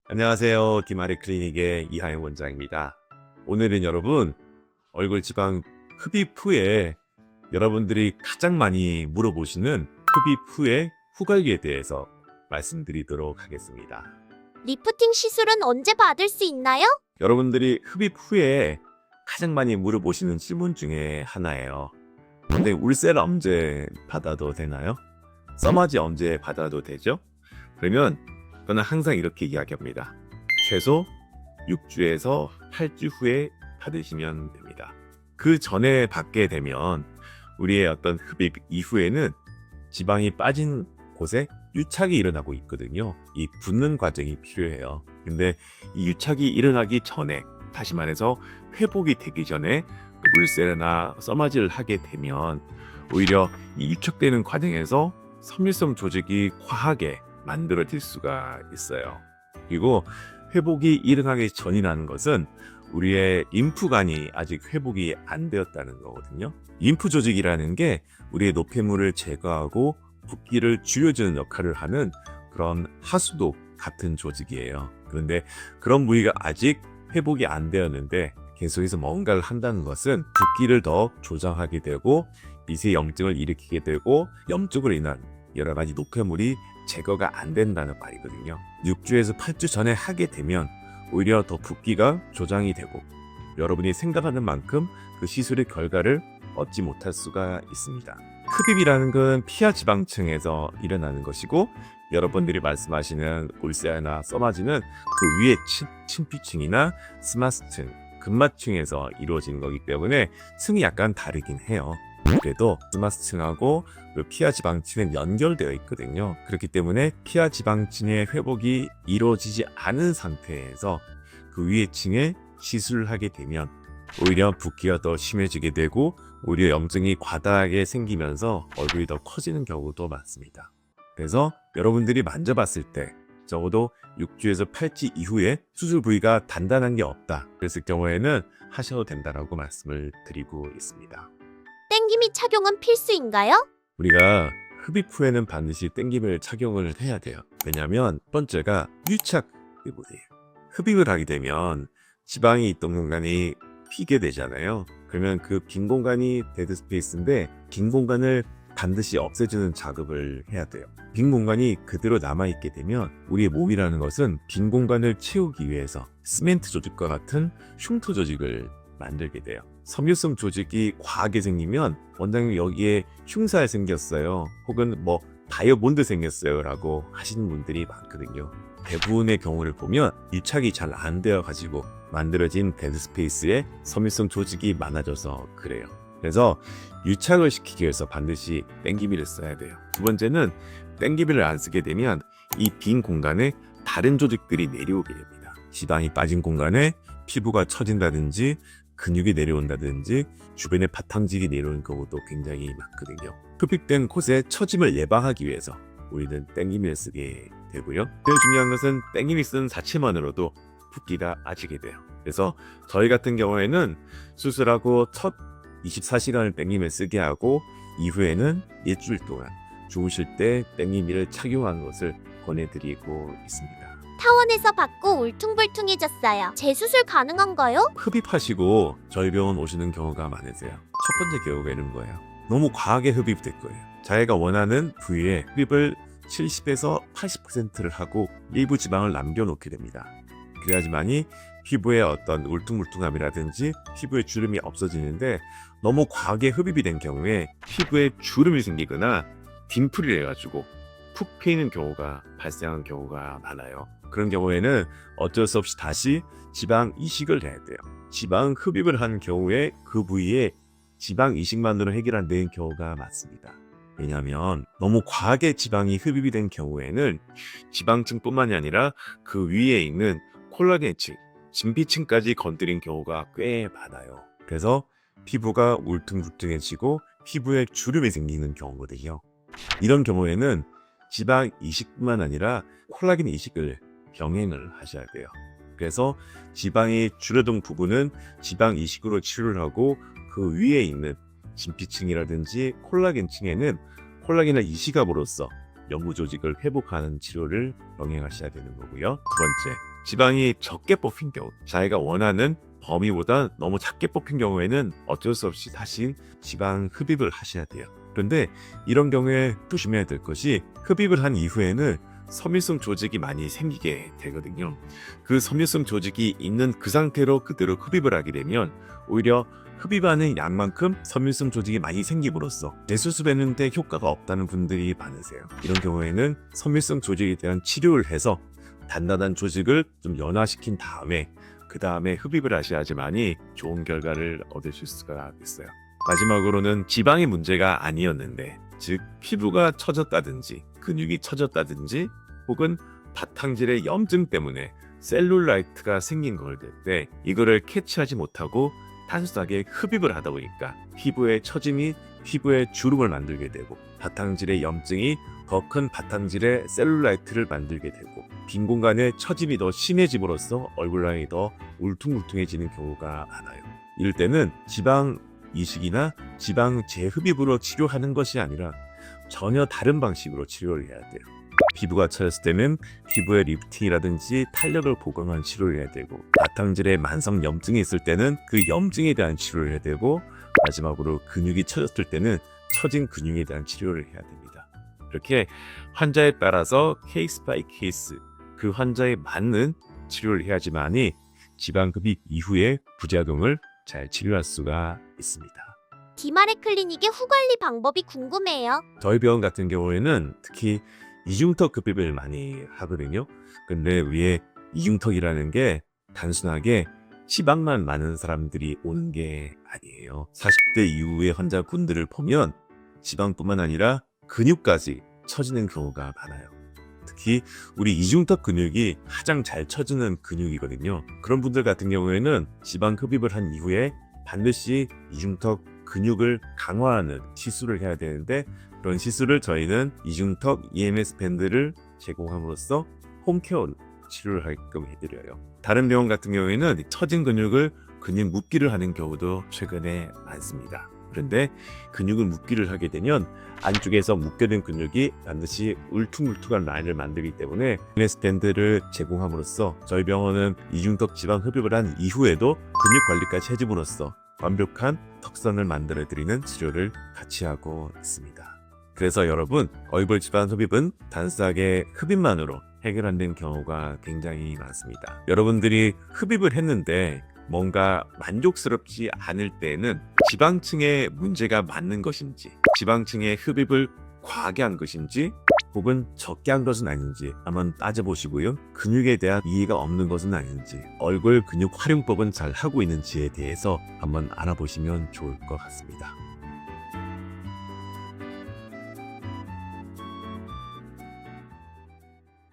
안녕하세요. 김아래 클리닉의 이하영 원장입니다. 오늘은 여러분 얼굴 지방 흡입 후에 여러분들이 가장 많이 물어보시는 흡입 후의 후관리에 대해서 말씀드리도록 하겠습니다. 리프팅 시술은 언제 받을 수 있나요? 여러분들이 흡입 후에 가장 많이 물어보시는 질문 중에 하나예요. 근데 울셀 언제 받아도 되나요? 써마지 언제 받아도 되죠? 그러면 저는 항상 이렇게 이야기합니다. 최소 6주에서 8주 후에 받으시면 됩니다. 그 전에 받게 되면 우리의 어떤 흡입 이후에는 지방이 빠진 곳에 유착이 일어나고 있거든요. 이 붓는 과정이 필요해요. 근데 이 유착이 일어나기 전에, 다시 말해서 회복이 되기 전에 울세나 써마지를 하게 되면 오히려 이 유착되는 과정에서 섬유성 조직이 과하게 만들어질 수가 있어요. 그리고 회복이 일어나기 전이라는 것은 우리의 림프관이 아직 회복이 안 되었다는 거거든요. 림프 조직이라는 게 우리의 노폐물을 제거하고 붓기를 줄여주는 역할을 하는 그런 하수도 같은 조직이에요. 그런데 그런 부위가 아직 회복이 안 되었는데 계속해서 뭔가를 한다는 것은 붓기를 더 조장하게 되고 미세염증을 일으키게 되고 염증으로 인한 여러 가지 노폐물이 제거가 안 된다는 말이거든요. 6주에서 8주 전에 하게 되면 오히려 더 붓기가 조장이 되고 여러분이 생각하는 만큼 그 시술의 결과를 얻지 못할 수가 있습니다. 흡입이라는 건 피하 지방층에서 일어나는 것이고 여러분들이 말씀하시는 울세나 써마지는 그 위에 침피층이나 스마스층, 근막층에서 이루어지는 거기 때문에 층이 약간 다르긴 해요. 그래도 스마스층하고 피하 지방층은 연결되어 있거든요. 그렇기 때문에 피하 지방층의 회복이 이루어지지 않은 상태에서 그 위에 층에 시술을 하게 되면 오히려 붓기가 더 심해지게 되고 오히려 염증이 과다하게 생기면서 얼굴이 더 커지는 경우도 많습니다. 그래서 여러분들이 만져봤을 때 적어도 6주에서 8주 이후에 수술 부위가 단단한 게 없다. 그랬을 경우에는 하셔도 된다라고 말씀을 드리고 있습니다. 땡기미 착용은 필수인가요? 우리가 흡입 후에는 반드시 땡김을 착용을 해야 돼요. 왜냐하면 첫 번째가 유착 때문이에요. 흡입을 하게 되면 지방이 있던 공간이 비게 되잖아요. 그러면 그 빈 공간이 데드 스페이스인데 빈 공간을 반드시 없애주는 작업을 해야 돼요. 빈 공간이 그대로 남아있게 되면 우리의 몸이라는 것은 빈 공간을 채우기 위해서 시멘트 조직과 같은 흉터 조직을 만들게 돼요. 섬유성 조직이 과하게 생기면 원장님 여기에 흉살 생겼어요. 혹은 뭐 다이아몬드 생겼어요 라고 하시는 분들이 많거든요. 대부분의 경우를 보면 유착이 잘 안 되어 가지고 만들어진 데드 스페이스에 섬유성 조직이 많아져서 그래요. 그래서 유착을 시키기 위해서 반드시 땡기미를 써야 돼요. 두 번째는 땡기미를 안 쓰게 되면 이 빈 공간에 다른 조직들이 내려오게 됩니다. 지방이 빠진 공간에 피부가 처진다든지 근육이 내려온다든지 주변에 바탕질이 내려오는 경우도 굉장히 많거든요. 흡입된 곳의 처짐을 예방하기 위해서 우리는 땡기미를 쓰게 되고요. 제일 중요한 것은 땡기미 쓰는 자체만으로도 붓기가 아지게 돼요. 그래서 저희 같은 경우에는 수술하고 첫 24시간을 땡기미를 쓰게 하고 이후에는 일주일 동안 주무실 때 땡기미를 착용하는 것을 권해드리고 있습니다. 타원에서 받고 울퉁불퉁해졌어요. 재수술 가능한가요? 흡입하시고 저희 병원 오시는 경우가 많으세요. 첫 번째 경우가 이런 거예요. 너무 과하게 흡입될 거예요. 자기가 원하는 부위에 흡입을 70에서 80%를 하고 일부 지방을 남겨놓게 됩니다. 그래야지만이 피부에 어떤 울퉁불퉁함이라든지 피부에 주름이 없어지는데 너무 과하게 흡입이 된 경우에 피부에 주름이 생기거나 딤플이 돼가지고 푹 패이는 경우가 발생하는 경우가 많아요. 그런 경우에는 어쩔 수 없이 다시 지방 이식을 해야 돼요. 지방 흡입을 한 경우에 그 부위에 지방 이식만으로 해결 안 되는 경우가 많습니다. 왜냐하면 너무 과하게 지방이 흡입이 된 경우에는 지방층뿐만이 아니라 그 위에 있는 콜라겐층, 진피층까지 건드린 경우가 꽤 많아요. 그래서 피부가 울퉁불퉁해지고 피부에 주름이 생기는 경우거든요. 이런 경우에는 지방 이식뿐만 아니라 콜라겐 이식을 병행을 하셔야 돼요. 그래서 지방이 줄어든 부분은 지방 이식으로 치료를 하고 그 위에 있는 진피층이라든지 콜라겐층에는 콜라겐을 이식함으로써 연부 조직을 회복하는 치료를 병행하셔야 되는 거고요. 두 번째, 지방이 적게 뽑힌 경우, 자기가 원하는 범위보다 너무 작게 뽑힌 경우에는 어쩔 수 없이 다시 지방 흡입을 하셔야 돼요. 그런데 이런 경우에 조심해야 될 것이, 흡입을 한 이후에는 섬유성 조직이 많이 생기게 되거든요. 그 섬유성 조직이 있는 그 상태로 그대로 흡입을 하게 되면 오히려 흡입하는 양만큼 섬유성 조직이 많이 생김으로써 재수습했는데 효과가 없다는 분들이 많으세요. 이런 경우에는 섬유성 조직에 대한 치료를 해서 단단한 조직을 좀 연화시킨 다음에 그 다음에 흡입을 하셔야지만이 좋은 결과를 얻으실 수가 있어요. 마지막으로는 지방의 문제가 아니었는데, 즉 피부가 처졌다든지 근육이 처졌다든지 혹은 바탕질의 염증 때문에 셀룰라이트가 생긴 걸 때 이거를 캐치하지 못하고 단순하게 흡입을 하다 보니까 피부의 처짐이 피부에 주름을 만들게 되고, 바탕질의 염증이 더 큰 바탕질의 셀룰라이트를 만들게 되고, 빈 공간에 처짐이 더 심해짐으로써 얼굴 라인이 더 울퉁불퉁해지는 경우가 많아요. 이럴 때는 지방 이식이나 지방 재흡입으로 치료하는 것이 아니라 전혀 다른 방식으로 치료를 해야 돼요. 피부가 처졌을 때는 피부의 리프팅이라든지 탄력을 보강한 치료를 해야 되고, 바탕질에 만성 염증이 있을 때는 그 염증에 대한 치료를 해야 되고, 마지막으로 근육이 처졌을 때는 처진 근육에 대한 치료를 해야 됩니다. 이렇게 환자에 따라서 케이스 바이 케이스 그 환자에 맞는 치료를 해야지만이 지방흡입 이후에 부작용을 잘 치료할 수가 있습니다. 디마레 클리닉의 후관리 방법이 궁금해요. 저희 병원 같은 경우에는 특히 이중턱 흡입을 많이 하거든요. 근데 왜 이중턱이라는 게 단순하게 지방만 많은 사람들이 오는 게 아니에요. 40대 이후의 환자분들을 보면 지방뿐만 아니라 근육까지 처지는 경우가 많아요. 특히 우리 이중턱 근육이 가장 잘 처지는 근육이거든요. 그런 분들 같은 경우에는 지방 흡입을 한 이후에 반드시 이중턱 근육을 강화하는 시술을 해야 되는데, 그런 시술을 저희는 이중턱 EMS 밴드를 제공함으로써 홈케어 치료를 하게끔 해드려요. 다른 병원 같은 경우에는 처진 근육을 근육 묶기를 하는 경우도 최근에 많습니다. 그런데 근육을 묶기를 하게 되면 안쪽에서 묶여진 근육이 반드시 울퉁불퉁한 라인을 만들기 때문에 EMS 밴드를 제공함으로써 저희 병원은 이중턱 지방 흡입을 한 이후에도 근육 관리까지 해줌으로써 완벽한 턱선을 만들어드리는 치료를 같이 하고 있습니다. 그래서 여러분, 얼굴 지방 흡입은 단순하게 흡입만으로 해결 안 되는 경우가 굉장히 많습니다. 여러분들이 흡입을 했는데 뭔가 만족스럽지 않을 때는 지방층에 문제가 맞는 것인지, 지방층에 흡입을 과하게 한 것인지 혹은 적게 한 것은 아닌지 한번 따져보시고요. 근육에 대한 이해가 없는 것은 아닌지, 얼굴 근육 활용법은 잘 하고 있는지에 대해서 한번 알아보시면 좋을 것 같습니다.